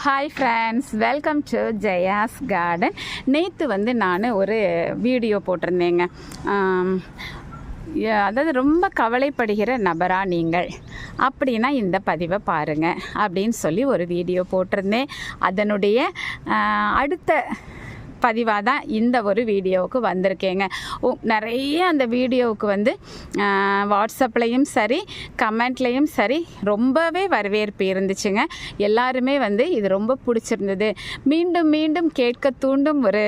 Hi friends, welcome to Jaya's garden. நேற்று நான் ஒரு வீடியோ போட்டிருந்தேங்க. அதாவது ரொம்ப கவலைப்படுகிற நபரா நீங்கள் அப்படின்னா இந்த பதிவை பாருங்கள் அப்படின்னு சொல்லி ஒரு வீடியோ போட்டிருந்தேன். அதனுடைய அடுத்த பதிவாக தான் இந்த ஒரு வீடியோவுக்கு வந்திருக்கேங்க. நிறைய அந்த வீடியோவுக்கு வாட்ஸ்அப்லேயும் சரி கமெண்ட்லேயும் சரி ரொம்பவே வரவேற்பு இருந்துச்சுங்க. எல்லாருமே இது ரொம்ப பிடிச்சிருந்தது, மீண்டும் மீண்டும் கேட்க தூண்டும் ஒரு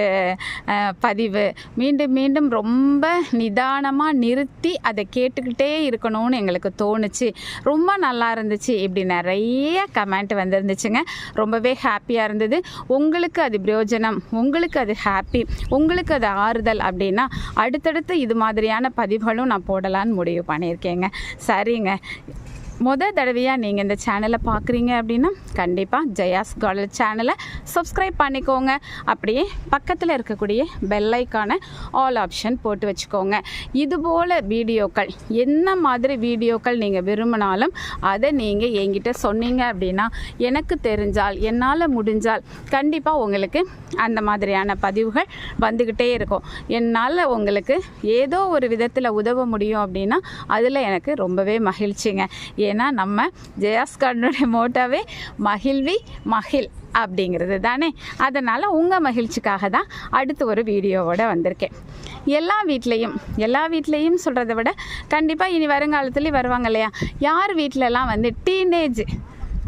பதிவு, மீண்டும் மீண்டும் ரொம்ப நிதானமாக நிறுத்தி அதை கேட்டுக்கிட்டே இருக்கணும்னு எங்களுக்கு தோணுச்சு, ரொம்ப நல்லா இருந்துச்சு, இப்படி நிறைய கமெண்ட் வந்துருந்துச்சுங்க. ரொம்பவே ஹாப்பியாக இருந்தது. உங்களுக்கு அது பிரயோஜனம், உங்களுக்கு அது ஹாப்பி, உங்களுக்கு அது ஆறுதல் அப்படின்னா அடுத்தடுத்து இது மாதிரியான பதிவுகளும் நான் போடலான்னு முடிவு பண்ணியிருக்கேங்க. சரிங்க, தடவையாக நீங்கள் இந்த சேனலை பார்க்குறீங்க அப்படின்னா கண்டிப்பாக ஜெயாஸ் கார்டன் சேனலை சப்ஸ்கிரைப் பண்ணிக்கோங்க. அப்படியே பக்கத்தில் இருக்கக்கூடிய பெல் ஐக்கானை ஆல் ஆப்ஷன் போட்டு வச்சுக்கோங்க. இதுபோல் வீடியோக்கள், என்ன மாதிரி வீடியோக்கள் நீங்கள் விரும்பினாலும் அதை நீங்கள் என்கிட்ட சொன்னீங்க அப்படின்னா எனக்கு தெரிஞ்சால், என்னால் முடிஞ்சால் கண்டிப்பாக உங்களுக்கு அந்த மாதிரியான பதிவுகள் வந்துக்கிட்டே இருக்கும். என்னால் உங்களுக்கு ஏதோ ஒரு விதத்தில் உதவ முடியும் அப்படின்னா அதில் எனக்கு ரொம்பவே மகிழ்ச்சிங்க. ஏன்னா நம்ம ஜெயாஸ் கார்டனுடைய மோட்டாவே மகிழ்வி மகிழ் அப்படிங்கிறது தானே. அதனால் உங்கள் மகிழ்ச்சிக்காக தான் அடுத்து ஒரு வீடியோவோடு வந்திருக்கேன். எல்லா வீட்லேயும் சொல்கிறத விட கண்டிப்பாக இனி வருங்காலத்துலேயும் வருவாங்க இல்லையா, யார் வீட்டிலலாம் டீனேஜ்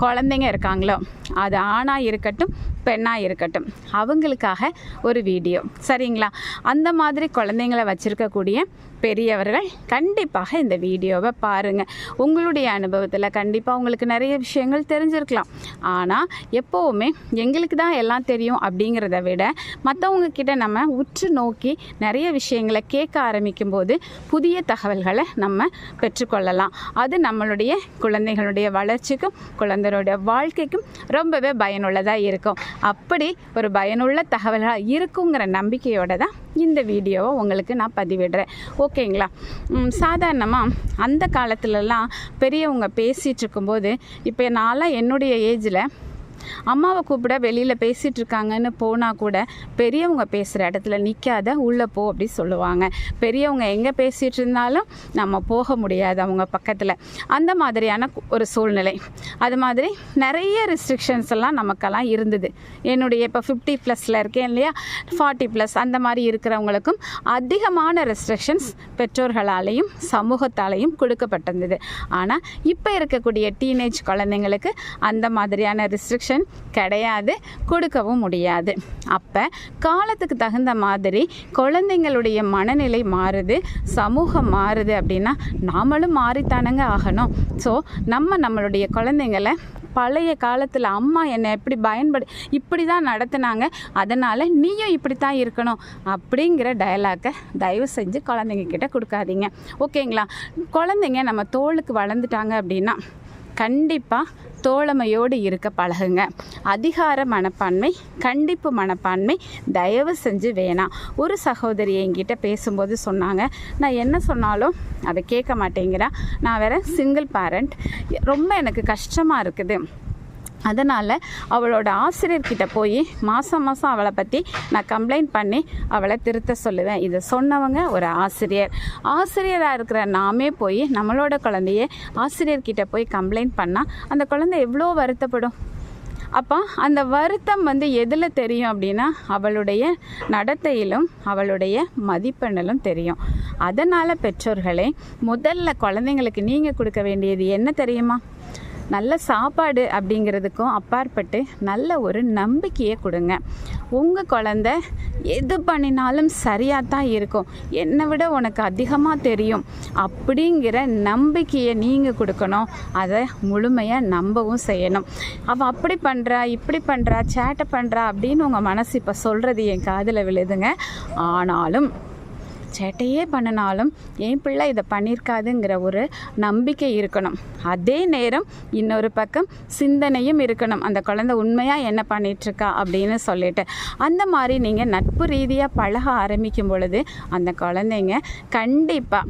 குழந்தைங்க இருக்காங்களோ, அது ஆணாக இருக்கட்டும் பெண்ணாக இருக்கட்டும், அவங்களுக்காக ஒரு வீடியோ. சரிங்களா? அந்த மாதிரி குழந்தைங்களை வச்சுருக்கக்கூடிய பெரியவர்கள் கண்டிப்பாக இந்த வீடியோவை பாருங்கள். உங்களுடைய அனுபவத்தில் கண்டிப்பாக உங்களுக்கு நிறைய விஷயங்கள் தெரிஞ்சிருக்கலாம். ஆனால் எப்போவுமே எங்களுக்கு தான் எல்லாம் தெரியும் அப்படிங்கிறத விட மற்றவங்க கிட்ட நம்ம உற்று நோக்கி நிறைய விஷயங்களை கேட்க ஆரம்பிக்கும் போது புதிய தகவல்களை நம்ம பெற்றுக்கொள்ளலாம். அது நம்மளுடைய குழந்தைகளுடைய வளர்ச்சிக்கும் குழந்தைகளுடைய வாழ்க்கைக்கும் ரொம்பவே பயனுள்ளதாக இருக்கும். அப்படி ஒரு பயனுள்ள தகவல்களாக இருக்குங்கிற நம்பிக்கையோடு தான் இந்த வீடியோவை உங்களுக்கு நான் பதிவிடுறேன். ஓகேங்களா? சாதாரணமாக அந்த காலத்துலலாம் பெரியவங்க பேசிகிட்டு இருக்கும்போது, இப்போ நான்லாம் என்னுடைய ஏஜில் அம்மாவை கூப்பிட வெளியில் பேசிகிட்டு இருக்காங்கன்னு போனால் கூட பெரியவங்க பேசுகிற இடத்துல நிற்காத, உள்ளே போ அப்படி சொல்லுவாங்க. பெரியவங்க எங்கே பேசிகிட்டு இருந்தாலும் நம்ம போக முடியாது அவங்க பக்கத்தில். அந்த மாதிரியான ஒரு சூழ்நிலை. அது மாதிரி நிறைய ரெஸ்ட்ரிக்ஷன்ஸ் எல்லாம் நமக்கெல்லாம் இருந்தது. என்னுடைய இப்போ 50+ இருக்கேன் இல்லையா, 40+ அந்த மாதிரி இருக்கிறவங்களுக்கும் அதிகமான ரெஸ்ட்ரிக்ஷன்ஸ் பெற்றோர்களாலேயும் சமூகத்தாலேயும் கொடுக்கப்பட்டிருந்தது. ஆனால் இப்போ இருக்கக்கூடிய டீனேஜ் குழந்தைங்களுக்கு அந்த மாதிரியான ரெஸ்ட்ரிக்ஷன் கிடையாது, கொடுக்கவும் முடியாது. அப்போ காலத்துக்கு தகுந்த மாதிரி குழந்தைங்களுடைய மனநிலை மாறுது, சமூகம் மாறுது அப்படின்னா நாமளும் மாறித்தானங்க ஆகணும். ஸோ நம்மளுடைய குழந்தைங்களை பழைய காலத்தில் அம்மா என்னை எப்படி இப்படி தான் நடத்துனாங்க, அதனால் நீயும் இப்படி தான் இருக்கணும் அப்படிங்கிற டயலாக்கை தயவு செஞ்சு குழந்தைங்க கிட்ட கொடுக்காதீங்க. ஓகேங்களா? குழந்தைங்க நம்ம தோளுக்கு வளர்ந்துட்டாங்க அப்படின்னா கண்டிப்பாக தோழமையோடு இருக்க பழகுங்க. அதிகார மனப்பான்மை, கண்டிப்பு மனப்பான்மை தயவு செஞ்சு வேணாம். ஒரு சகோதரி என்கிட்ட பேசும்போது சொன்னாங்க, நான் என்ன சொன்னாலும் அதை கேட்க மாட்டேங்கிறா, நான் வேற சிங்கிள் பேரண்ட், ரொம்ப எனக்கு கஷ்டமாக இருக்குது, அதனால் அவளோட ஆசிரியர்கிட்ட போய் மாதம் அவளை பற்றி நான் கம்ப்ளைண்ட் பண்ணி அவளை திருத்த சொல்லுவேன். இதை சொன்னவங்க ஒரு ஆசிரியராக இருக்கிற நாமே போய் நம்மளோட குழந்தைய ஆசிரியர்கிட்ட போய் கம்ப்ளைண்ட் பண்ணால் அந்த குழந்தை எவ்வளோ வருத்தப்படும். அப்போ அந்த வருத்தம் எதில் தெரியும் அப்படின்னா அவளுடைய நடத்தையிலும் அவளுடைய மதிப்பெண்ணிலும் தெரியும். அதனால் பெற்றோர்களே, முதல்ல குழந்தைங்களுக்கு நீங்கள் கொடுக்க வேண்டியது என்ன தெரியுமா? நல்ல சாப்பாடு அப்படிங்கிறதுக்கும் அப்பாற்பட்டு நல்ல ஒரு நம்பிக்கையை கொடுங்க. உங்கள் குழந்தை எது பண்ணினாலும் சரியாக தான் இருக்கும், என்னை விட உனக்கு அதிகமாக தெரியும் அப்படிங்கிற நம்பிக்கையை நீங்கள் கொடுக்கணும். அதை முழுமையாக நம்பவும் செய்யணும். அவள் அப்படி பண்ணுறா, இப்படி பண்ணுறா, சேட்டை பண்ணுறா அப்படின்னு உங்கள் மனசு இப்போ சொல்கிறது என் காதில் விழுதுங்க. ஆனாலும் சேட்டையே பண்ணினாலும் என் பிள்ளை இதை பண்ணியிருக்காதுங்கிற ஒரு நம்பிக்கை இருக்கணும். அதே நேரம் இன்னொரு பக்கம் சிந்தனையும் இருக்கணும், அந்த குழந்தை உண்மையாக என்ன பண்ணிகிட்ருக்கா அப்படின்னு சொல்லிட்டு. அந்த மாதிரி நீங்கள் நட்பு ரீதியாக பழக ஆரம்பிக்கும் பொழுது அந்த குழந்தைங்க கண்டிப்பாக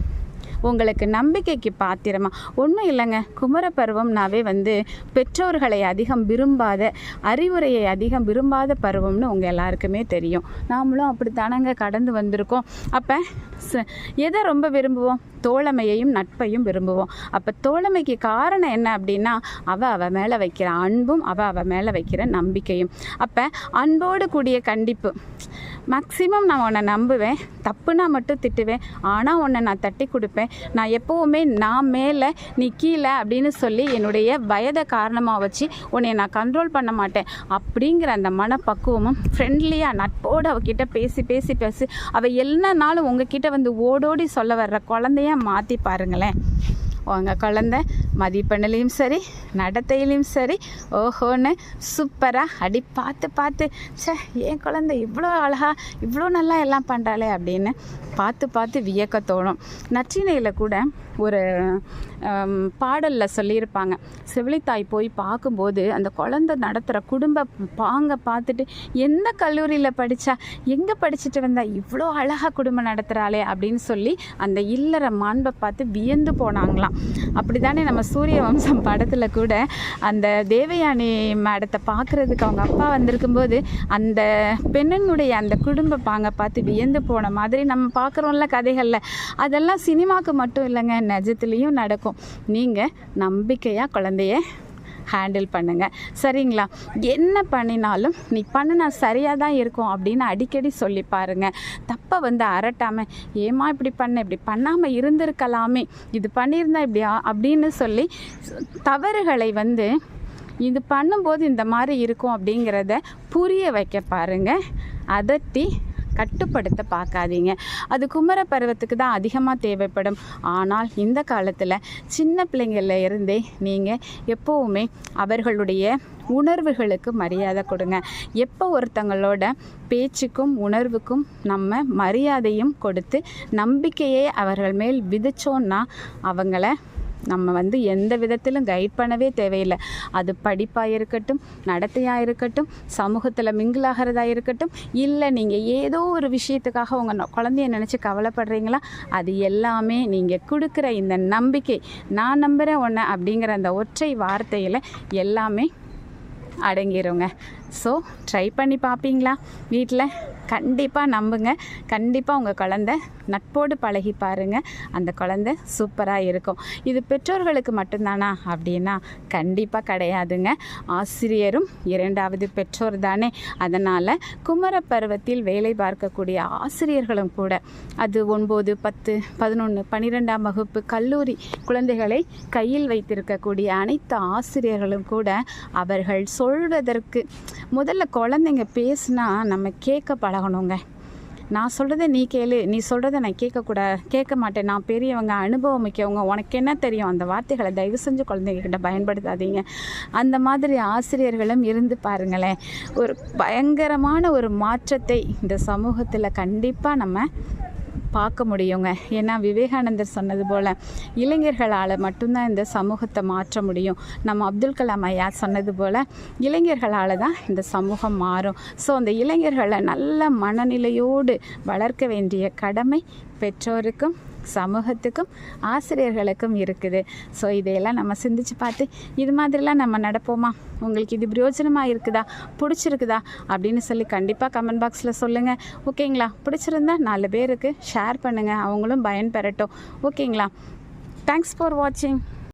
உங்களுக்கு நம்பிக்கைக்கு பாத்திரமா. ஒன்றும் இல்லைங்க, குமரப்பருவம்னாவே வந்து பெற்றோர்களை அதிகம் விரும்பாத, அறிவுரையை அதிகம் விரும்பாத பருவம்னு உங்கள் எல்லாருக்குமே தெரியும். நாமளும் அப்படி தானங்க கடந்து வந்திருக்கோம். அப்போ எதை ரொம்ப விரும்புவோம்? தோழமையையும் நட்பையும் விரும்புவோம். அப்போ தோழமைக்கு காரணம் என்ன அப்படின்னா, அவள் மேலே வைக்கிற அன்பும் அவள் மேலே வைக்கிற நம்பிக்கையும். அப்போ அன்போடு கூடிய கண்டிப்பு. மேக்ஸிமம் நான் உன்னை நம்புவேன், தப்புனா மட்டும் திட்டுவேன், ஆனால் உன்னை நான் தட்டி கொடுப்பேன். நான் எப்போவுமே நான் மேலே நீ கீழே அப்படின்னு சொல்லி என்னுடைய வயதை காரணமாக வச்சு உன்னை நான் கண்ட்ரோல் பண்ண மாட்டேன் அப்படிங்கிற அந்த மனப்பக்குவமும், ஃப்ரெண்ட்லியாக நட்போடு அவகிட்ட பேசி பேசி பேசி அவள் என்னன்னாலும் உங்ககிட்ட வந்து ஓடோடி சொல்ல வர்ற குழந்தைய மாற்றி பாருங்களேன். உங்கள் குழந்தை மதிப்பெண்ணிலையும் சரி, நடத்தையிலையும் சரி, ஓஹோன்னு சூப்பராக அடி பார்த்து என் குழந்தை இவ்வளோ அழகாக இவ்வளோ நல்லா எல்லாம் பண்ணுறாளே அப்படின்னு பார்த்து வியக்க தோணும். நற்றினையில் கூட ஒரு பாடலில் சொல்லியிருப்பாங்க, செவிலித்தாய் போய் பார்க்கும்போது அந்த குழந்தை நடத்துகிற குடும்ப பாங்க பார்த்துட்டு, எந்த கல்லூரியில் படித்தா, எங்கே படிச்சுட்டு வந்தா, இவ்வளோ அழகாக குடும்பம் நடத்துகிறாளே அப்படின்னு சொல்லி அந்த இல்லற மாண்பை பார்த்து வியந்து போனாங்களாம். அப்படி தானே நம்ம சூரிய வம்சம் படத்தில் கூட அந்த தேவயானி மேடத்தை பார்க்குறதுக்கு அவங்க அப்பா வந்திருக்கும்போது அந்த பெண்ணினுடைய அந்த குடும்ப பாங்கை பார்த்து வியந்து போன மாதிரி நம்ம பார்க்குறோம்ல கதைகளில். அதெல்லாம் சினிமாவுக்கு மட்டும் இல்லைங்க, நிஜத்துலேயும் நடக்கும். நீங்கள் நம்பிக்கையாக குழந்தைய ஹேண்டில் பண்ணுங்கள், சரிங்களா? என்ன பண்ணினாலும் நீ பண்ணினா சரியாக தான் இருக்கும் அப்படின்னு அடிக்கடி சொல்லி பாருங்கள். தப்பை வந்து அரட்டாமல், ஏமா இப்படி இப்படி பண்ணாமல் இருந்திருக்கலாமே, இது பண்ணியிருந்தா இப்படியா அப்படின்னு சொல்லி தவறுகளை வந்து இது பண்ணும்போது இந்த மாதிரி இருக்கும் அப்படிங்கிறத புரிய வைக்க பாருங்கள். அதட்டி கட்டுப்படுத்த பார்க்காதீங்க. அது குமர பருவத்துக்கு தான் அதிகமாக தேவைப்படும். ஆனால் இந்த காலத்தில் சின்ன பிள்ளைங்கள இருந்தே நீங்கள் எப்போவுமே அவர்களுடைய உணர்வுகளுக்கு மரியாதை கொடுங்க. எப்போ ஒருத்தங்களோட பேச்சுக்கும் உணர்வுக்கும் நம்ம மரியாதையும் கொடுத்து நம்பிக்கையை அவர்கள் மேல் விதிச்சோன்னா அவங்கள நம்ம வந்து எந்த விதத்திலும் கைட் பண்ணவே தேவையில்லை. அது படிப்பாக இருக்கட்டும், நடத்தையாக இருக்கட்டும், சமூகத்தில் மிங்கிளாகிறதா இருக்கட்டும், இல்லை நீங்கள் ஏதோ ஒரு விஷயத்துக்காக உங்கள் குழந்தைய நினச்சி கவலைப்படுறீங்களா, அது எல்லாமே நீங்கள் கொடுக்குற இந்த நம்பிக்கை, நான் நம்புகிறேன் ஒன்று அப்படிங்கிற அந்த ஒற்றை வார்த்தையில் எல்லாமே அடங்கிடுங்க. ஸோ ட்ரை பண்ணி பார்ப்பீங்களா வீட்டில்? கண்டிப்பாக நம்புங்க, கண்டிப்பாக உங்கள் குழந்தை நட்போடு பழகி பாருங்கள், அந்த குழந்தை சூப்பராக இருக்கும். இது பெற்றோர்களுக்கு மட்டும்தானா அப்படின்னா கண்டிப்பாக கிடையாதுங்க. ஆசிரியரும் இரண்டாவது பெற்றோர் தானே. அதனால் குமர பருவத்தில் வேலை பார்க்கக்கூடிய ஆசிரியர்களும் கூட, அது 9, 10, 11, 12ஆம் வகுப்பு கல்லூரி குழந்தைகளை கையில் வைத்திருக்கக்கூடிய அனைத்து ஆசிரியர்களும் கூட அவர்கள் சொல்வதற்கு முதல்ல குழந்தைங்க பேசுனா நம்ம கேட்க பழகணுங்க. நான் சொல்கிறத நீ கேளு, நீ சொல்கிறத நான் கேட்க மாட்டேன், நான் பெரியவங்க, அனுபவம் மிக்கவங்க, உனக்கு என்ன தெரியும், அந்த வார்த்தைகளை தயவு செஞ்சு குழந்தைங்கக்கிட்ட பயன்படுத்தாதீங்க. அந்த மாதிரி ஆசிரியர்களும் இருந்து பாருங்களேன். ஒரு பயங்கரமான ஒரு மாற்றத்தை இந்த சமூகத்தில் கண்டிப்பாக நம்ம பார்க்க முடியுங்க. ஏன்னா விவேகானந்தர் சொன்னது போல் இளைஞர்களால் மட்டும்தான் இந்த சமூகத்தை மாற்ற முடியும். நம்ம அப்துல் கலாம் ஐயா சொன்னது போல் இளைஞர்களால் தான் இந்த சமூகம் மாறும். ஸோ அந்த இளைஞர்களை நல்ல மனநிலையோடு வளர்க்க வேண்டிய கடமை பெற்றோருக்கும் சமூகத்துக்கும் ஆசிரியர்களுக்கும் இருக்குது. ஸோ இதையெல்லாம் நம்ம சிந்திச்சு பார்த்து இது மாதிரிலாம் நம்ம நடப்போமா? உங்களுக்கு இது பிரயோஜனமாக இருக்குதா, பிடிச்சிருக்குதா அப்படின்னு சொல்லி கண்டிப்பாக கமெண்ட் பாக்ஸில் சொல்லுங்கள். ஓகேங்களா? பிடிச்சிருந்தா 4 பேருக்கு ஷேர் பண்ணுங்கள், அவங்களும் பயன்பெறட்டும். ஓகேங்களா? தேங்க்ஸ் ஃபார் வாட்சிங்.